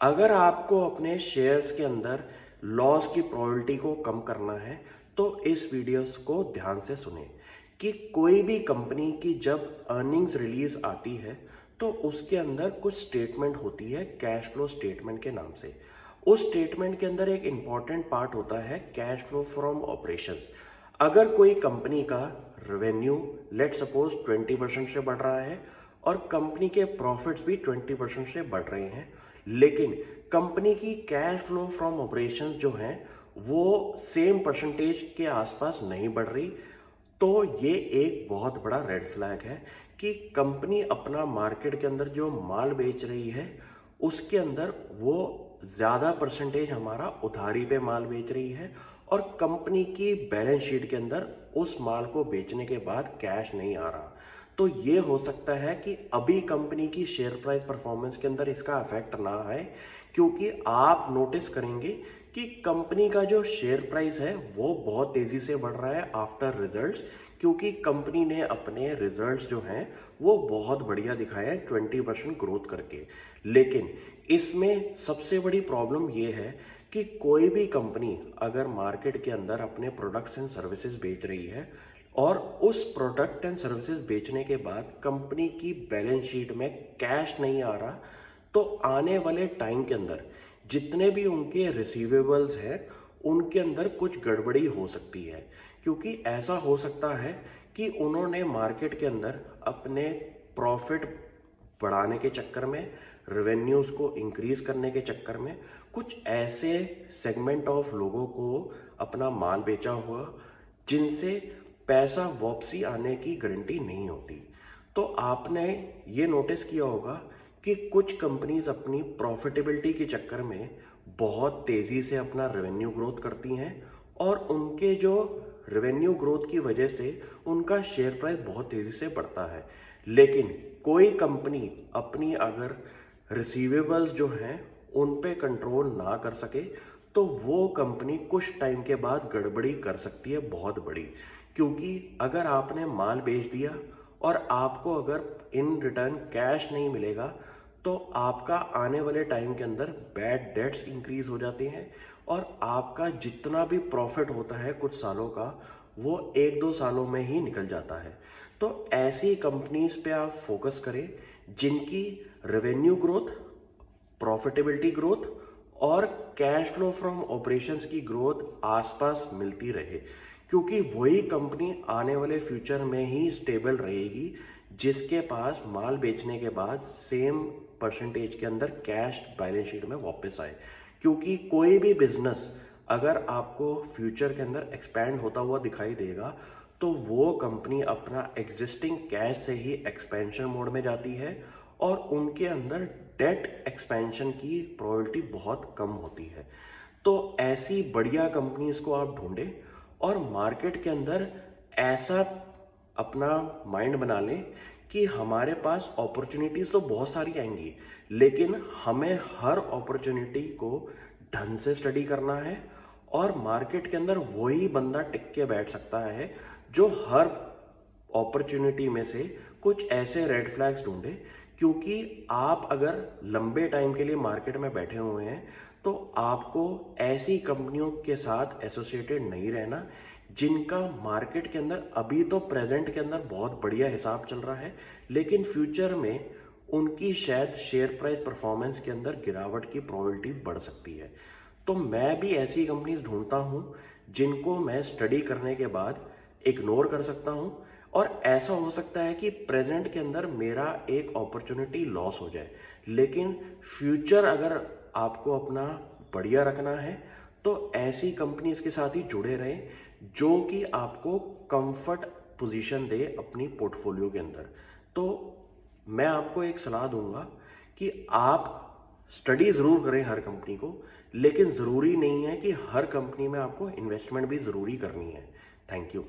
अगर आपको अपने शेयर्स के अंदर लॉस की प्रोबेबिलिटी को कम करना है तो इस वीडियोस को ध्यान से सुनें कि कोई भी कंपनी की जब अर्निंग्स रिलीज आती है तो उसके अंदर कुछ स्टेटमेंट होती है कैश फ्लो स्टेटमेंट के नाम से। उस स्टेटमेंट के अंदर एक इम्पॉर्टेंट पार्ट होता है कैश फ्लो फ्रॉम ऑपरेशंस। अगर कोई कंपनी का रेवेन्यू लेट सपोज 20% से बढ़ रहा है और कंपनी के प्रॉफिट्स भी 20% से बढ़ रहे हैं, लेकिन कंपनी की कैश फ्लो फ्रॉम ऑपरेशंस जो है वो सेम परसेंटेज के आसपास नहीं बढ़ रही, तो ये एक बहुत बड़ा रेड फ्लैग है कि कंपनी अपना मार्केट के अंदर जो माल बेच रही है उसके अंदर वो ज़्यादा परसेंटेज हमारा उधारी पे माल बेच रही है और कंपनी की बैलेंस शीट के अंदर उस माल को बेचने के बाद कैश नहीं आ रहा। तो ये हो सकता है कि अभी कंपनी की शेयर प्राइस परफॉर्मेंस के अंदर इसका इफेक्ट ना आए, क्योंकि आप नोटिस करेंगे कि कंपनी का जो शेयर प्राइस है वो बहुत तेज़ी से बढ़ रहा है आफ्टर रिजल्ट्स, क्योंकि कंपनी ने अपने रिजल्ट्स जो हैं वो बहुत बढ़िया दिखाए हैं 20% ग्रोथ करके। लेकिन इसमें सबसे बड़ी प्रॉब्लम ये है कि कोई भी कंपनी अगर मार्केट के अंदर अपने प्रोडक्ट्स एंड सर्विसेज बेच रही है और उस प्रोडक्ट एंड सर्विसेज बेचने के बाद कंपनी की बैलेंस शीट में कैश नहीं आ रहा, तो आने वाले टाइम के अंदर जितने भी उनके रिसीवेबल्स हैं उनके अंदर कुछ गड़बड़ी हो सकती है। क्योंकि ऐसा हो सकता है कि उन्होंने मार्केट के अंदर अपने प्रॉफिट बढ़ाने के चक्कर में, रेवेन्यूज़ को इंक्रीज करने के चक्कर में कुछ ऐसे सेगमेंट ऑफ लोगों को अपना माल बेचा हुआ जिनसे पैसा वापसी आने की गारंटी नहीं होती। तो आपने ये नोटिस किया होगा कि कुछ कंपनीज अपनी प्रॉफिटेबिलिटी के चक्कर में बहुत तेज़ी से अपना रेवेन्यू ग्रोथ करती हैं और उनके जो रेवेन्यू ग्रोथ की वजह से उनका शेयर प्राइस बहुत तेज़ी से बढ़ता है। लेकिन कोई कंपनी अपनी अगर रिसीवेबल्स जो हैं उन पे कंट्रोल ना कर सके तो वो कंपनी कुछ टाइम के बाद गड़बड़ी कर सकती है बहुत बड़ी। क्योंकि अगर आपने माल बेच दिया और आपको अगर इन रिटर्न कैश नहीं मिलेगा तो आपका आने वाले टाइम के अंदर बैड डेट्स इंक्रीज हो जाते हैं और आपका जितना भी प्रॉफिट होता है कुछ सालों का वो 1-2 सालों में ही निकल जाता है। तो ऐसी कंपनीज पे आप फोकस करें जिनकी रेवेन्यू ग्रोथ, प्रॉफिटेबिलिटी ग्रोथ और कैश फ्लो फ्रॉम ऑपरेशंस की ग्रोथ आसपास मिलती रहे, क्योंकि वही कंपनी आने वाले फ्यूचर में ही स्टेबल रहेगी जिसके पास माल बेचने के बाद सेम परसेंटेज के अंदर कैश बैलेंस शीट में वापस आए। क्योंकि कोई भी बिजनेस अगर आपको फ्यूचर के अंदर एक्सपैंड होता हुआ दिखाई देगा तो वो कंपनी अपना एग्जिस्टिंग कैश से ही एक्सपेंशन मोड में जाती है और उनके अंदर डेट एक्सपेंशन की प्रोबेबिलिटी बहुत कम होती है। तो ऐसी बढ़िया कंपनीज को आप ढूंढें और मार्केट के अंदर ऐसा अपना माइंड बना लें कि हमारे पास अपॉर्चुनिटीज़ तो बहुत सारी आएंगी, लेकिन हमें हर अपॉर्चुनिटी को ढंग से स्टडी करना है और मार्केट के अंदर वही बंदा टिक के बैठ सकता है जो हर अपॉर्चुनिटी में से कुछ ऐसे रेड फ्लैग्स ढूंढे। क्योंकि आप अगर लंबे टाइम के लिए मार्केट में बैठे हुए हैं तो आपको ऐसी कंपनियों के साथ एसोसिएटेड नहीं रहना जिनका मार्केट के अंदर अभी तो प्रेजेंट के अंदर बहुत बढ़िया हिसाब चल रहा है, लेकिन फ्यूचर में उनकी शायद शेयर प्राइस परफॉर्मेंस के अंदर गिरावट की प्रोबेबिलिटी बढ़ सकती है। तो मैं भी ऐसी कंपनीज ढूंढता हूं जिनको मैं स्टडी करने के बाद इग्नोर कर सकता हूं और ऐसा हो सकता है कि प्रेजेंट के अंदर मेरा एक अपॉर्चुनिटी लॉस हो जाए, लेकिन फ्यूचर अगर आपको अपना बढ़िया रखना है तो ऐसी कंपनीज के साथ ही जुड़े रहें जो कि आपको कंफर्ट पोजीशन दे अपनी पोर्टफोलियो के अंदर। तो मैं आपको एक सलाह दूंगा कि आप स्टडी ज़रूर करें हर कंपनी को, लेकिन ज़रूरी नहीं है कि हर कंपनी में आपको इन्वेस्टमेंट भी ज़रूरी करनी है। Thank you.